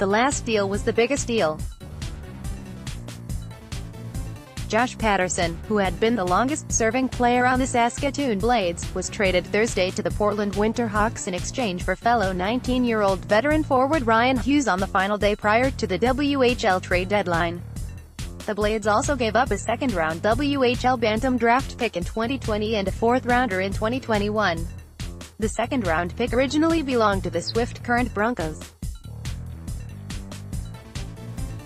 The last deal was the biggest deal. Josh Paterson, who had been the longest-serving player on the Saskatoon Blades, was traded Thursday to the Portland Winterhawks in exchange for fellow 19-year-old veteran forward Ryan Hughes on the final day prior to the WHL trade deadline. The Blades also gave up a second-round WHL Bantam Draft pick in 2020 and a fourth-rounder in 2021. The second-round pick originally belonged to the Swift Current Broncos.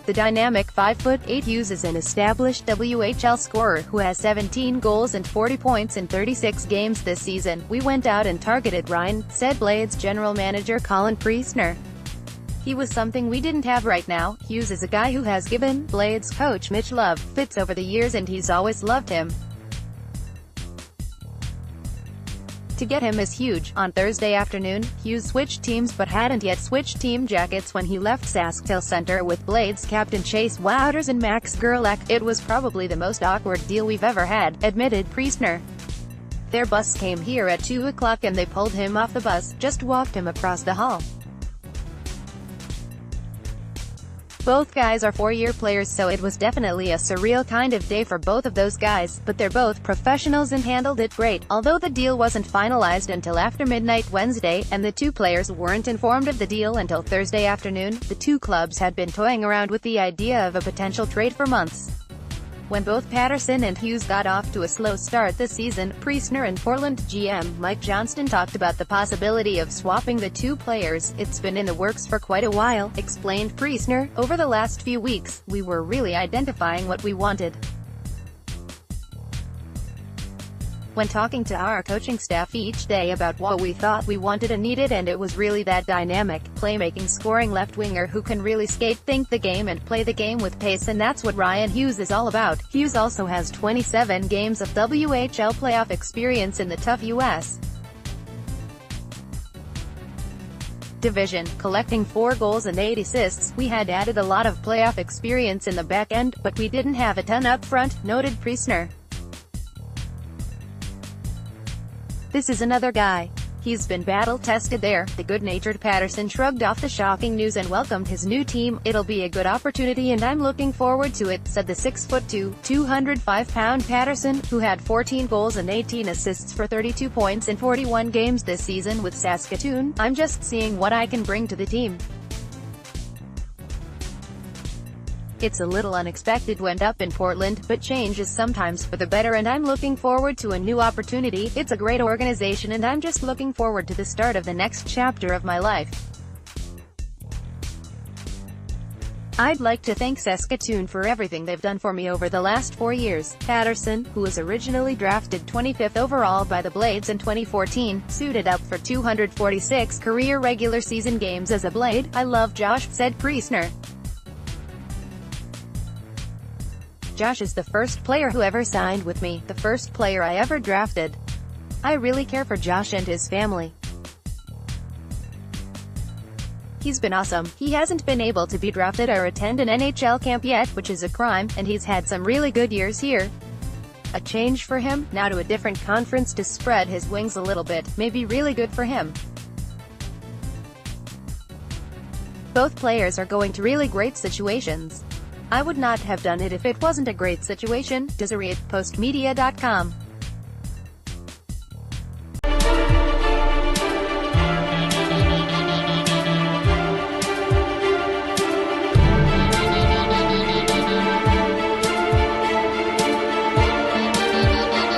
The dynamic 5'8" Hughes is an established WHL scorer who has 17 goals and 40 points in 36 games this season. "We went out and targeted Ryan," said Blades general manager Colin Priestner. "He was something we didn't have right now." Hughes is a guy who has given Blades coach Mitch Love fits over the years and he's always loved him. To get him is huge. On Thursday afternoon, Hughes switched teams but hadn't yet switched team jackets when he left Saskatoon Center with Blades captain Chase Wouters and Max Gerlach. "It was probably the most awkward deal we've ever had," admitted Priestner. "Their bus came here at 2 o'clock and they pulled him off the bus, just walked him across the hall." Both guys are four-year players, so it was definitely a surreal kind of day for both of those guys, but they're both professionals and handled it great. Although the deal wasn't finalized until after midnight Wednesday, and the two players weren't informed of the deal until Thursday afternoon, the two clubs had been toying around with the idea of a potential trade for months. When both Paterson and Hughes got off to a slow start this season, Priestner and Portland GM Mike Johnston talked about the possibility of swapping the two players. "It's been in the works for quite a while," explained Priestner. "Over the last few weeks, we were really identifying what we wanted. When talking to our coaching staff each day about what we thought we wanted and needed, and it was really that dynamic, playmaking scoring left-winger who can really skate, think the game and play the game with pace, and that's what Ryan Hughes is all about." Hughes also has 27 games of WHL playoff experience in the tough U.S. division, collecting 4 goals and 8 assists. "We had added a lot of playoff experience in the back end, but we didn't have a ton up front," noted Priestner. "This is another guy. He's been battle-tested there." The good-natured Paterson shrugged off the shocking news and welcomed his new team. "It'll be a good opportunity and I'm looking forward to it," said the 6'2", 205-pound Paterson, who had 14 goals and 18 assists for 32 points in 41 games this season with Saskatoon. "I'm just seeing what I can bring to the team. It's a little unexpected, went up in Portland, but change is sometimes for the better and I'm looking forward to a new opportunity. It's a great organization and I'm just looking forward to the start of the next chapter of my life. I'd like to thank Saskatoon for everything they've done for me over the last 4 years." Paterson, who was originally drafted 25th overall by the Blades in 2014, suited up for 246 career regular season games as a Blade. "I love Josh," said Priestner. "Josh is the first player who ever signed with me, the first player I ever drafted. I really care for Josh and his family. He's been awesome. He hasn't been able to be drafted or attend an NHL camp yet, which is a crime, and he's had some really good years here. A change for him, now to a different conference to spread his wings a little bit, may be really good for him. Both players are going to really great situations. I would not have done it if it wasn't a great situation." Desiree at postmedia.com.